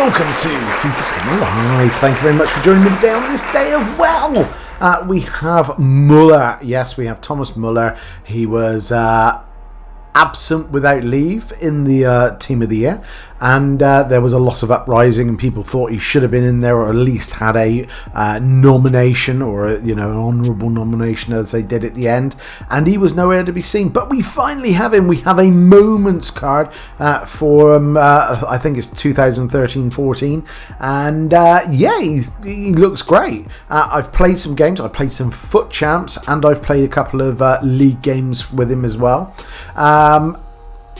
welcome to Fifa Saved Live. Thank you very much for joining me today on this day of, we have Muller. Yes, we have Thomas Muller. He was absent without leave in the Team of the Year, and there was a lot of uprising, and people thought he should have been in there, or at least had a nomination, or an honourable nomination, as they did at the end, and he was nowhere to be seen. But we finally have him. We have a moments card for him. I think it's 2013-14, and he looks great. I've played some games. I played some Foot Champs, and I've played a couple of league games with him as well.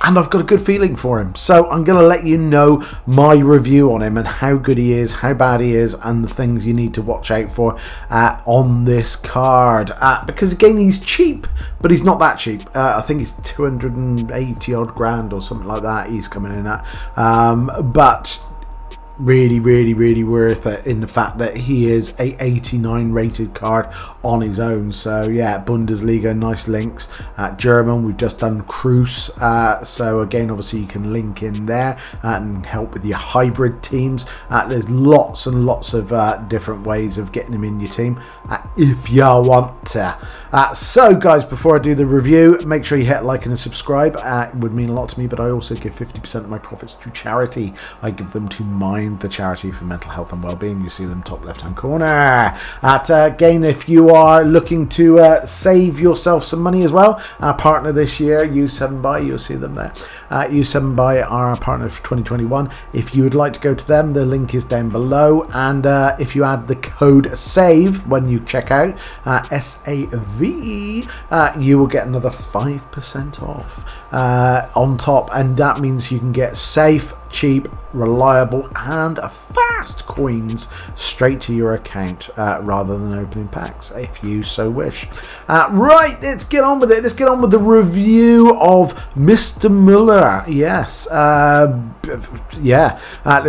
And I've got a good feeling for him. So I'm going to let you know my review on him and how good he is, how bad he is, and the things you need to watch out for on this card. Because again, he's cheap, but he's not that cheap. I think he's 280 odd grand or something like that he's coming in at. But really worth it in the fact that he is a 89 rated card on his own. So yeah, Bundesliga, nice links. German, we've just done Cruz, so again, obviously you can link in there and help with your hybrid teams. There's lots and lots of different ways of getting him in your team if you want to. So guys, before I do the review, make sure you hit like and subscribe. It would mean a lot to me, but I also give 50% of my profits to charity. I give them to Mind, the charity for mental health and well-being. You see them top left hand corner. Again, if you are looking to save yourself some money as well, our partner this year, U7Buy, you'll see them there. U7Buy are our partner for 2021. If you would like to go to them, the link is down below, and if you add the code SAVE when you check out, SAVE, you will get another 5% off on top, and that means you can get safe, cheap, reliable, and fast coins straight to your account rather than opening packs, if you so wish. Right, let's get on with it. Let's get on with the review of Mr. Muller. Yes, let's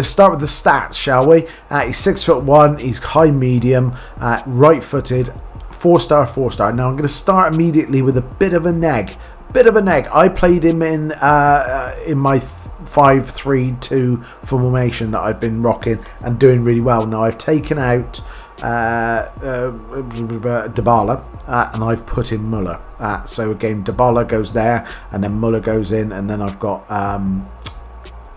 start with the stats, shall we? He's 6'1", he's high medium, right-footed, 4-star, 4-star. Now I'm going to start immediately with a bit of a neg. I played him in my 5-3-2 formation that I've been rocking and doing really well. Now I've taken out Dybala and I've put in Muller. So again, Dybala goes there, and then Muller goes in, and then I've got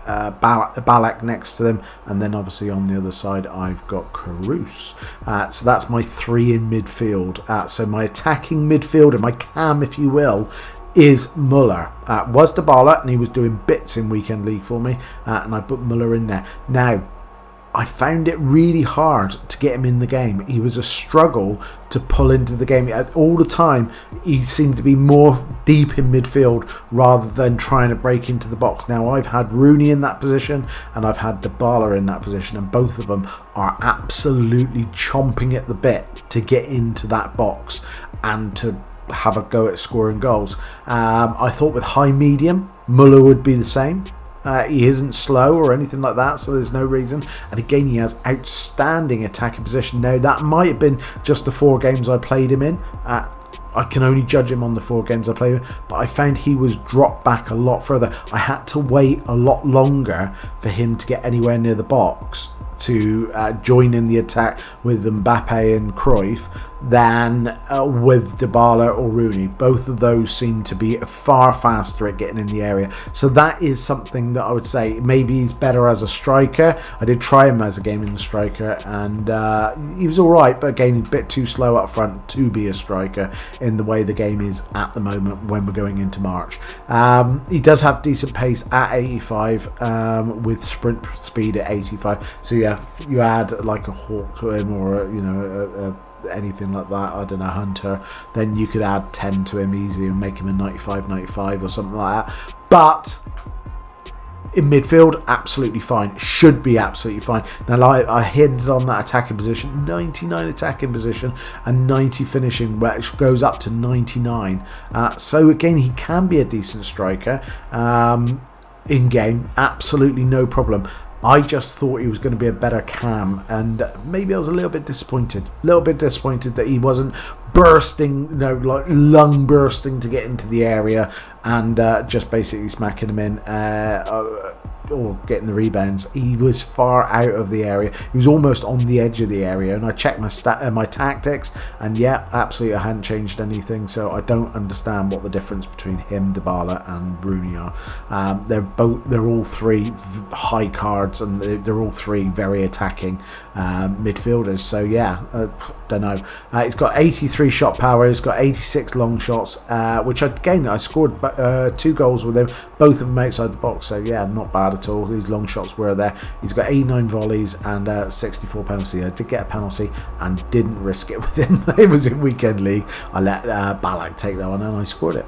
Ballack next to them, and then obviously on the other side I've got Cruz. So that's my 3 in midfield. So my attacking midfielder, my cam if you will, is Muller. Was Dybala, and he was doing bits in Weekend League for me, and I put Muller in there. Now, I found it really hard to get him in the game. He was a struggle to pull into the game. All the time, he seemed to be more deep in midfield rather than trying to break into the box. Now, I've had Rooney in that position, and I've had Dybala in that position, and both of them are absolutely chomping at the bit to get into that box and to have a go at scoring goals. I thought with high medium, Muller would be the same. He isn't slow or anything like that, so there's no reason. And again, he has outstanding attacking position. Now, that might have been just the 4 games I played him in. I can only judge him on the 4 games I played him, but I found he was dropped back a lot further. I had to wait a lot longer for him to get anywhere near the box to join in the attack with Mbappe and Cruyff than with Dybala or Rooney. Both of those seem to be far faster at getting in the area. So that is something that I would say maybe he's better as a striker. I did try him as a gaming striker, and he was alright, but again, a bit too slow up front to be a striker in the way the game is at the moment when we're going into March. He does have decent pace at 85 with sprint speed at 85. So you add like a Hawk to him, or anything like that, I don't know, Hunter, then you could add 10 to him easy and make him a 95 or something like that. But in midfield, absolutely fine, should be absolutely fine. Now I hinted on that attacking position, 99 attacking position and 90 finishing, which goes up to 99. So again, he can be a decent striker in game, absolutely no problem. I just thought he was going to be a better cam, and maybe I was a little bit disappointed. That he wasn't bursting, like lung bursting to get into the area and just basically smacking him in. or getting the rebounds. He was far out of the area. He was almost on the edge of the area, and I checked my tactics, and yeah, absolutely, I hadn't changed anything. So I don't understand what the difference between him, Dybala, and Rooney are. They're all three high cards, and they're all three very attacking midfielders. So yeah, don't know. He's got 83 shot power. He's got 86 long shots, which again I scored 2 goals with him, both of them outside the box. So yeah, not bad at all. These long shots were there. He's got 89 volleys and 64 penalties. I did get a penalty and didn't risk it with him. It was in weekend league. I let Ballack take that one and I scored it.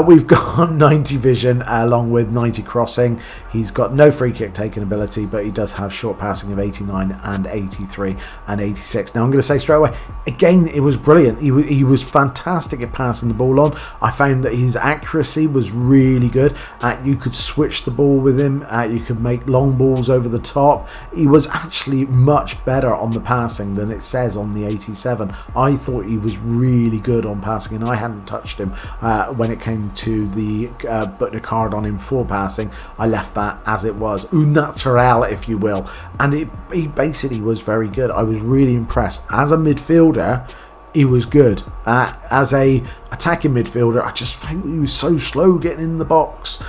We've got 90 vision along with 90 crossing. He's got no free kick taking ability, but he does have short passing of 89 and 83 and 86. Now I'm going to say straight away, again, it was brilliant. He was fantastic at passing the ball on. I found that his accuracy was really good. You could switch the ball with him. You could make long balls over the top. He was actually much better on the passing than it says on the 87. I thought he was really good on passing, and I hadn't touched him when it came to the putting a card on him for passing. I left that as it was, au naturel, if you will, and he basically was very good. I was really impressed. As a midfielder, he was good. As a attacking midfielder, I just found he was so slow getting in the box.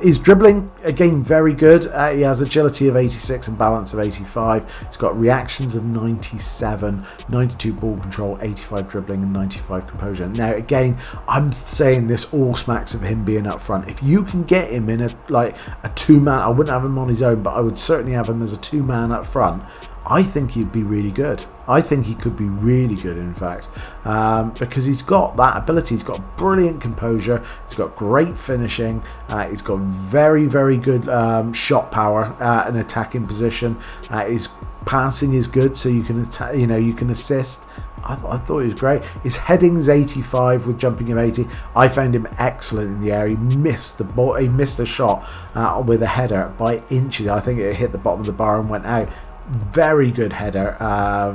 His dribbling, again, very good. He has agility of 86 and balance of 85. He's got reactions of 97, 92 ball control, 85 dribbling and 95 composure. Now again, I'm saying this all smacks of him being up front. If you can get him in a 2-man, I wouldn't have him on his own, but I would certainly have him as a 2-man up front. I think he'd be really good. I think he could be really good, in fact, because he's got that ability. He's got brilliant composure. He's got great finishing. He's got very, very good shot power and attacking position. His passing is good, so you can you can assist. I thought he was great. His heading's 85 with jumping of 80. I found him excellent in the air. He missed the ball. He missed a shot with a header by inches. I think it hit the bottom of the bar and went out. Very good header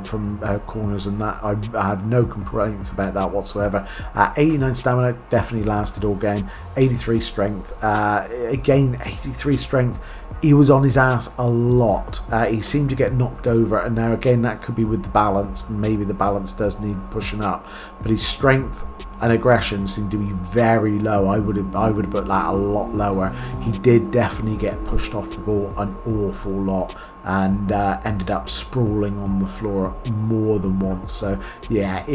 from corners, and that I have no complaints about that whatsoever. 89 stamina, definitely lasted all game. 83 strength, again 83 strength. He was on his ass a lot. He seemed to get knocked over, and now again that could be with the balance. Maybe the balance does need pushing up, but his strength and aggression seemed to be very low. I would have put that a lot lower. He did definitely get pushed off the ball an awful lot, and ended up sprawling on the floor more than once. So yeah,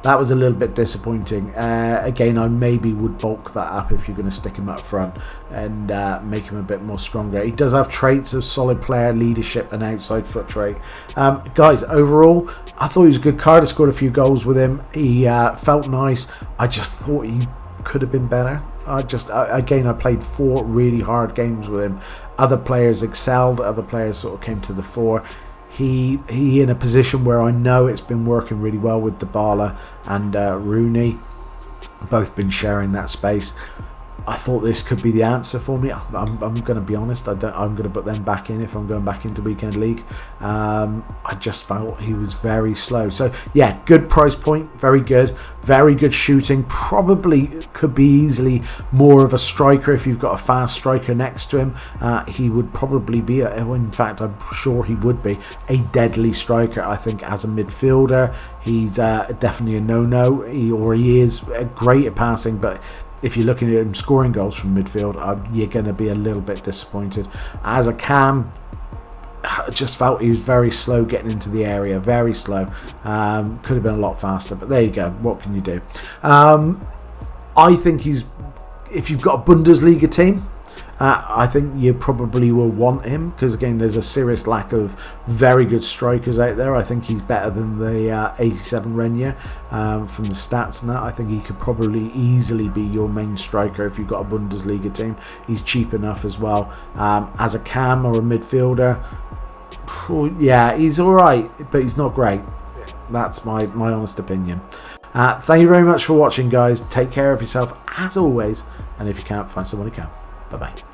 that was a little bit disappointing. Again, I maybe would bulk that up if you're going to stick him up front and make him a bit more stronger. He does have traits of solid player, leadership and outside foot trait. Guys, overall, I thought he was a good card. I scored a few goals with him. He felt nice. I just thought he could have been better. Again, I played 4 really hard games with him. Other players excelled. Other players sort of came to the fore. He in a position where I know it's been working really well with Dybala and Rooney, both been sharing that space. I thought this could be the answer for me. I'm going to be honest. I'm going to put them back in if I'm going back into weekend league. I just felt he was very slow. So yeah, good price point, very good shooting. Probably could be easily more of a striker if you've got a fast striker next to him. He would probably be, in fact, I'm sure he would be a deadly striker. I think as a midfielder, he's definitely a no-no. He is great at passing, but if you're looking at him scoring goals from midfield, you're going to be a little bit disappointed. As a cam, I just felt he was very slow getting into the area, very slow. Could have been a lot faster, but there you go. What can you do? I think if you've got a Bundesliga team, I think you probably will want him, because again, there's a serious lack of very good strikers out there. I think he's better than the 87 Renier from the stats and that. I think he could probably easily be your main striker if you've got a Bundesliga team. He's cheap enough as well. As a cam or a midfielder, yeah, he's alright, but he's not great. That's my honest opinion. Thank you very much for watching, guys. Take care of yourself as always, and if you can't, find someone who can. Bye bye.